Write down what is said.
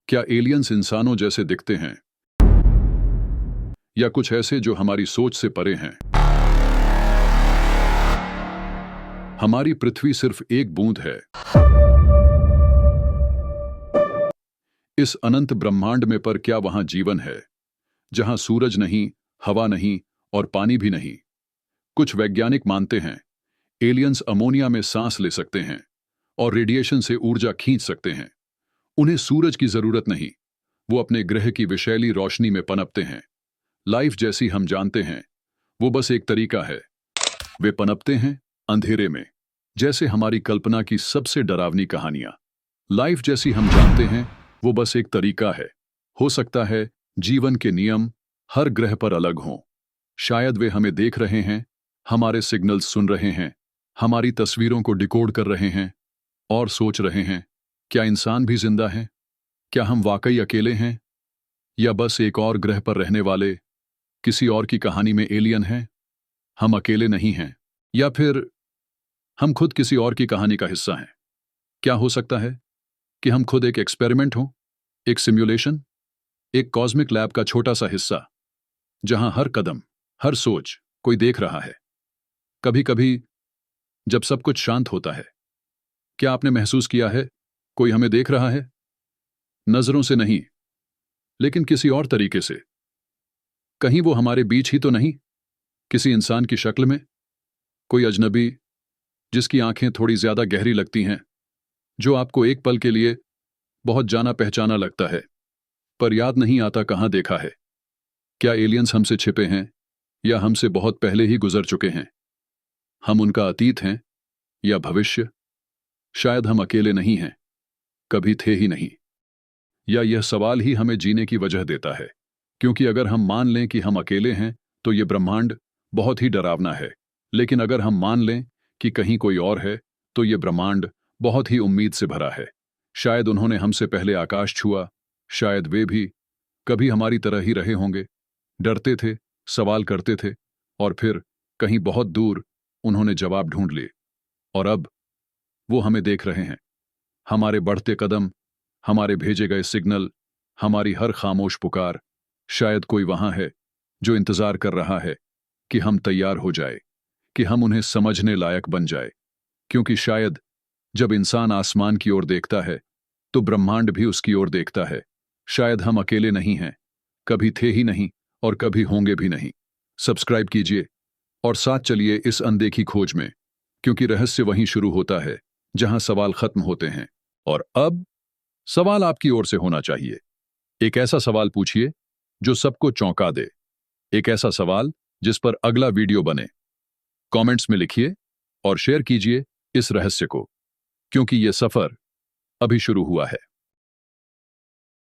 क्या एलियंस इंसानों जैसे दिखते हैं या कुछ ऐसे जो हमारी सोच से परे हैं? हमारी पृथ्वी सिर्फ एक बूंद है इस अनंत ब्रह्मांड में, पर क्या वहां जीवन है जहां सूरज नहीं, हवा नहीं और पानी भी नहीं? कुछ वैज्ञानिक मानते हैं एलियंस अमोनिया में सांस ले सकते हैं और रेडिएशन से ऊर्जा खींच सकते हैं। उन्हें सूरज की जरूरत नहीं, वो अपने ग्रह की विषैली रोशनी में पनपते हैं। लाइफ जैसी हम जानते हैं वो बस एक तरीका है। वे पनपते हैं अंधेरे में, जैसे हमारी कल्पना की सबसे डरावनी कहानियां। लाइफ जैसी हम जानते हैं वो बस एक तरीका है। हो सकता है जीवन के नियम हर ग्रह पर अलग हों। शायद वे हमें देख रहे हैं, हमारे सिग्नल्स सुन रहे हैं, हमारी तस्वीरों को डिकोड कर रहे हैं और सोच रहे हैं, क्या इंसान भी जिंदा है? क्या हम वाकई अकेले हैं या बस एक और ग्रह पर रहने वाले किसी और की कहानी में एलियन हैं? हम अकेले नहीं हैं, या फिर हम खुद किसी और की कहानी का हिस्सा हैं? क्या हो सकता है कि हम खुद एक एक्सपेरिमेंट हों, एक सिम्युलेशन, एक कॉस्मिक लैब का छोटा सा हिस्सा, जहां हर कदम, हर सोच कोई देख रहा है? कभी कभी जब सब कुछ शांत होता है, क्या आपने महसूस किया है कोई हमें देख रहा है? नजरों से नहीं, लेकिन किसी और तरीके से। कहीं वो हमारे बीच ही तो नहीं, किसी इंसान की शक्ल में, कोई अजनबी जिसकी आंखें थोड़ी ज्यादा गहरी लगती हैं, जो आपको एक पल के लिए बहुत जाना पहचाना लगता है, पर याद नहीं आता कहां देखा है। क्या एलियंस हमसे छिपे हैं या हमसे बहुत पहले ही गुजर चुके हैं? हम उनका अतीत हैं या भविष्य? शायद हम अकेले नहीं हैं, कभी थे ही नहीं। या यह सवाल ही हमें जीने की वजह देता है, क्योंकि अगर हम मान लें कि हम अकेले हैं तो यह ब्रह्मांड बहुत ही डरावना है, लेकिन अगर हम मान लें कि कहीं कोई और है तो यह ब्रह्मांड बहुत ही उम्मीद से भरा है। शायद उन्होंने हमसे पहले आकाश छुआ, शायद वे भी कभी हमारी तरह ही रहे होंगे, डरते थे, सवाल करते थे, और फिर कहीं बहुत दूर उन्होंने जवाब ढूंढ लिए, और अब वो हमें देख रहे हैं। हमारे बढ़ते कदम, हमारे भेजे गए सिग्नल, हमारी हर खामोश पुकार। शायद कोई वहां है जो इंतजार कर रहा है कि हम तैयार हो जाए, कि हम उन्हें समझने लायक बन जाए। क्योंकि शायद जब इंसान आसमान की ओर देखता है तो ब्रह्मांड भी उसकी ओर देखता है। शायद हम अकेले नहीं हैं, कभी थे ही नहीं और कभी होंगे भी नहीं। सब्सक्राइब कीजिए और साथ चलिए इस अनदेखी खोज में, क्योंकि रहस्य वहीं शुरू होता है जहां सवाल खत्म होते हैं। और अब सवाल आपकी ओर से होना चाहिए। एक ऐसा सवाल पूछिए जो सबको चौंका दे, एक ऐसा सवाल जिस पर अगला वीडियो बने। कमेंट्स में लिखिए और शेयर कीजिए इस रहस्य को, क्योंकि यह सफर अभी शुरू हुआ है।